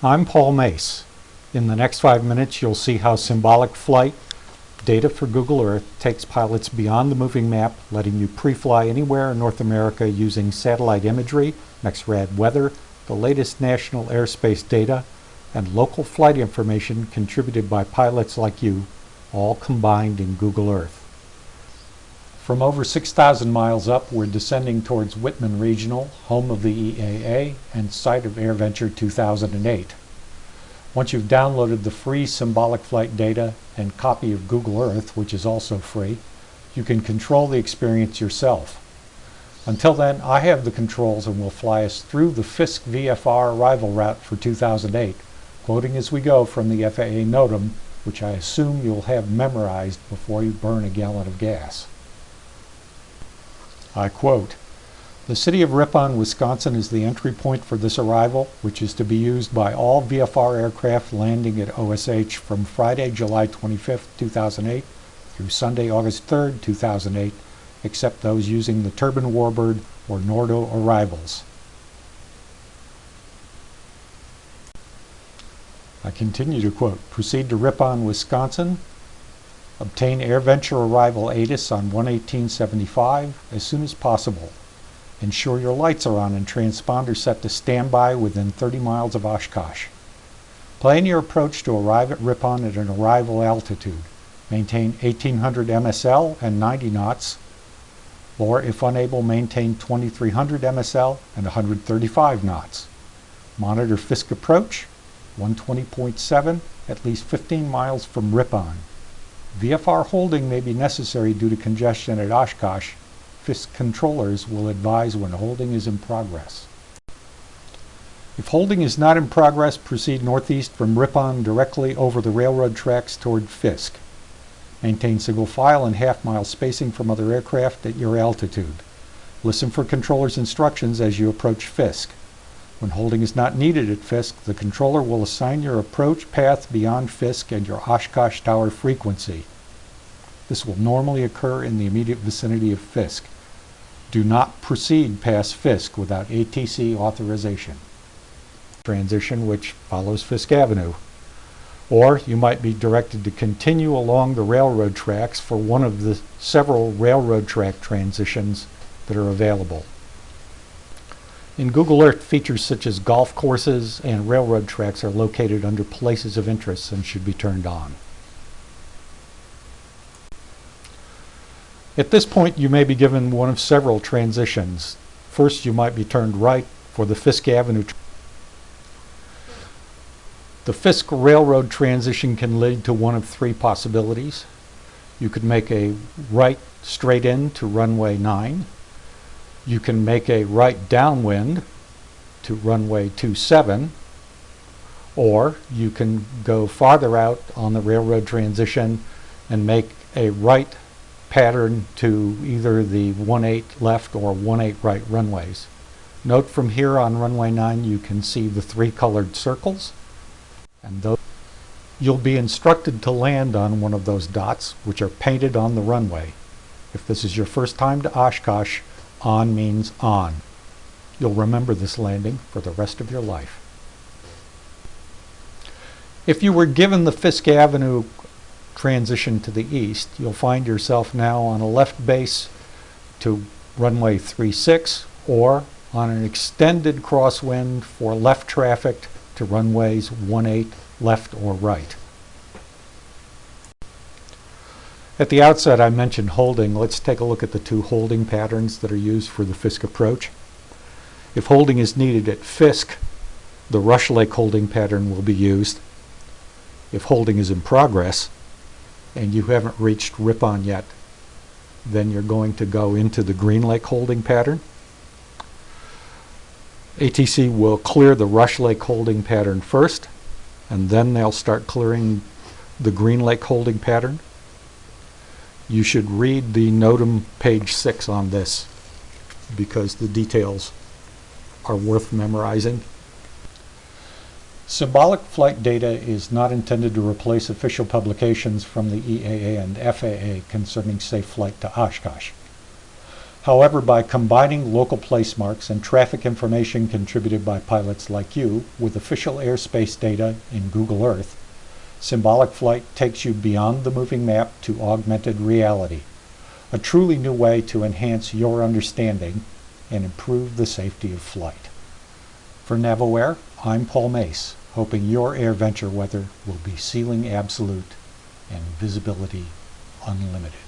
I'm Paul Mace. In the next 5 minutes, you'll see how Symbolic Flight data for Google Earth takes pilots beyond the moving map, letting you pre-fly anywhere in North America using satellite imagery, NextRad weather, the latest national airspace data, and local flight information contributed by pilots like you, all combined in Google Earth. From over 6,000 miles up, we're descending towards Whitman Regional, home of the EAA and site of AirVenture 2008. Once you've downloaded the free Symbolic Flight data and copy of Google Earth, which is also free, you can control the experience yourself. Until then, I have the controls and will fly us through the Fisk VFR arrival route for 2008, quoting as we go from the FAA NOTAM, which I assume you'll have memorized before you burn a gallon of gas. I quote, "The city of Ripon, Wisconsin is the entry point for this arrival, which is to be used by all VFR aircraft landing at OSH from Friday, July 25, 2008 through Sunday, August 3, 2008, except those using the Turbine Warbird or Nordo arrivals." I continue to quote, "Proceed to Ripon, Wisconsin. Obtain AirVenture arrival ATIS on 11875 as soon as possible. Ensure your lights are on and transponder set to standby within 30 miles of Oshkosh. Plan your approach to arrive at Ripon at an arrival altitude. Maintain 1800 MSL and 90 knots, or if unable, maintain 2300 MSL and 135 knots. Monitor Fisk approach, 120.7, at least 15 miles from Ripon. VFR holding may be necessary due to congestion at Oshkosh. Fisk controllers will advise when holding is in progress. If holding is not in progress, proceed northeast from Ripon directly over the railroad tracks toward Fisk. Maintain single file and half-mile spacing from other aircraft at your altitude. Listen for controller's instructions as you approach Fisk. When holding is not needed at Fisk, the controller will assign your approach path beyond Fisk and your Oshkosh Tower frequency. This will normally occur in the immediate vicinity of Fisk. Do not proceed past Fisk without ATC authorization. Transition which follows Fisk Avenue. Or you might be directed to continue along the railroad tracks for one of the several railroad track transitions that are available. In Google Earth, features such as golf courses and railroad tracks are located under places of interest and should be turned on. At this point, you may be given one of several transitions. First, you might be turned right for the Fisk Avenue. The Fisk Railroad transition can lead to one of three possibilities. You could make a right straight in to runway 9. You can make a right downwind to runway 27, or you can go farther out on the railroad transition and make a right pattern to either the 18 left or 18 right runways. Note from here on runway 9 you can see the three colored circles, and those you'll be instructed to land on one of those dots which are painted on the runway. If this is your first time to Oshkosh, on means on. You'll remember this landing for the rest of your life. If you were given the Fisk Avenue transition to the east, you'll find yourself now on a left base to runway 36 or on an extended crosswind for left traffic to runways 18 left or right. At the outset, I mentioned holding. Let's take a look at the two holding patterns that are used for the Fisk approach. If holding is needed at Fisk, the Rush Lake holding pattern will be used. If holding is in progress and you haven't reached Ripon yet, then you're going to go into the Green Lake holding pattern. ATC will clear the Rush Lake holding pattern first, and then they'll start clearing the Green Lake holding pattern. You should read the NOTAM page 6 on this because the details are worth memorizing. Symbolic flight data is not intended to replace official publications from the EAA and FAA concerning safe flight to Oshkosh. However, by combining local place marks and traffic information contributed by pilots like you with official airspace data in Google Earth, Symbolic Flight takes you beyond the moving map to augmented reality, a truly new way to enhance your understanding and improve the safety of flight. For NavAware, I'm Paul Mace, hoping your AirVenture weather will be ceiling absolute and visibility unlimited.